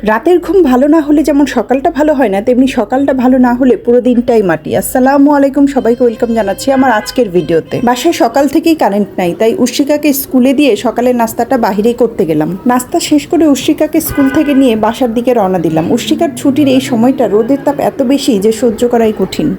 রাতের ঘুম ভালো না হলে যেমন সকালটা ভালো হয় না, তেমনি সকালটা ভালো না হলে পুরো দিনটাই মাটি। আসসালামু আলাইকুম, সবাইকে ওয়েলকাম জানাচ্ছি আমার আজকের ভিডিওতে। বাসায় সকাল থেকেই কারেন্ট নাই, তাই উর্শিকাকে স্কুলে দিয়ে সকালের নাস্তাটা বাহিরে করতে গেলাম। নাস্তা শেষ করে উর্শিকাকে স্কুল থেকে নিয়ে বাসার দিকে রওনা দিলাম। উর্শিকার ছুটির এই সময়টা রোদের তাপ এত বেশি যে সহ্য করাই কঠিন।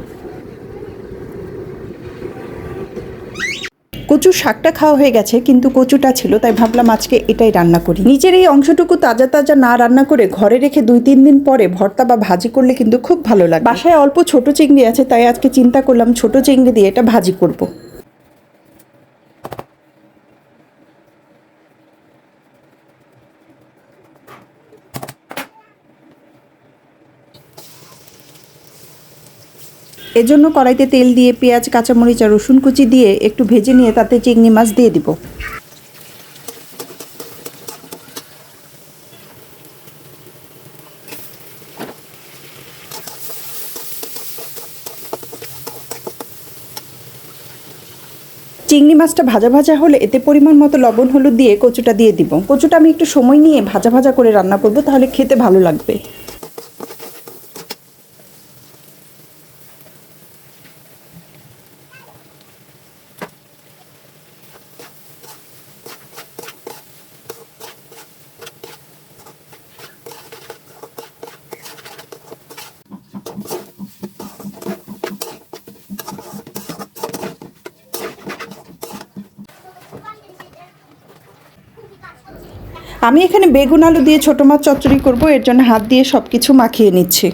কচুর শাকটা খাওয়া হয়ে গেছে, কিন্তু কচুটা ছিল, তাই ভাবলাম আজকে এটাই রান্না করি। নিজের এই অংশটুকু তাজা তাজা না রান্না করে ঘরে রেখে 2-3 দিন পরে ভর্তা বা ভাজি করলে কিন্তু খুব ভালো লাগে। বাসায় অল্প ছোট চিংড়ি আছে, তাই আজকে চিন্তা করলাম ছোট চিংড়ি দিয়ে এটা ভাজি করব। এজন্য কড়াইতে তেল দিয়ে পেঁয়াজ, কাঁচামরিচ আর রসুন কুচি দিয়ে একটু ভেজে নিয়ে তাতে চিংড়ি মাছ দিয়ে দিব। চিংড়ি মাছটা ভাজা ভাজা হলে এতে পরিমাণ মতো লবণ হলুদ দিয়ে কচুটা দিয়ে দিব। কচুটা আমি একটু সময় নিয়ে ভাজা ভাজা করে রান্না করব, তাহলে খেতে ভালো লাগবে। আমি এখানে বেগুন আলু দিয়ে ছোটো মাছ চচ্চড়ি করব, এর জন্য হাত দিয়ে সব কিছু মাখিয়ে নিচ্ছি।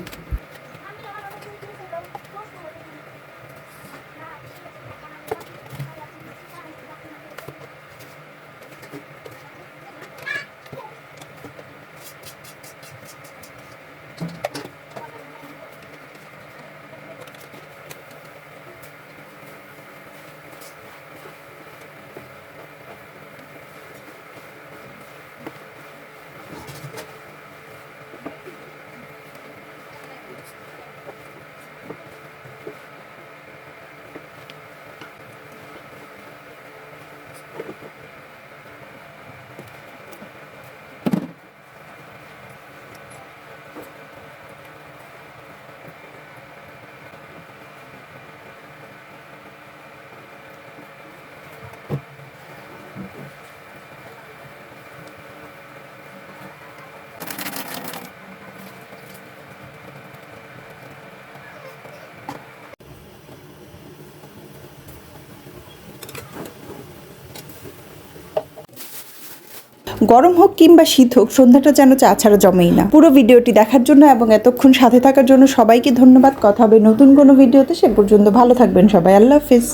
গরম হোক কিংবা শীত হোক, সন্ধ্যাটা যেন চা ছাড়া জমেই না। পুরো ভিডিওটি দেখার জন্য এবং এতক্ষণ সাথে থাকার জন্য সবাইকে ধন্যবাদ। কথা হবে নতুন কোনো ভিডিওতে, সে পর্যন্ত ভালো থাকবেন সবাই। আল্লাহ হাফিজ।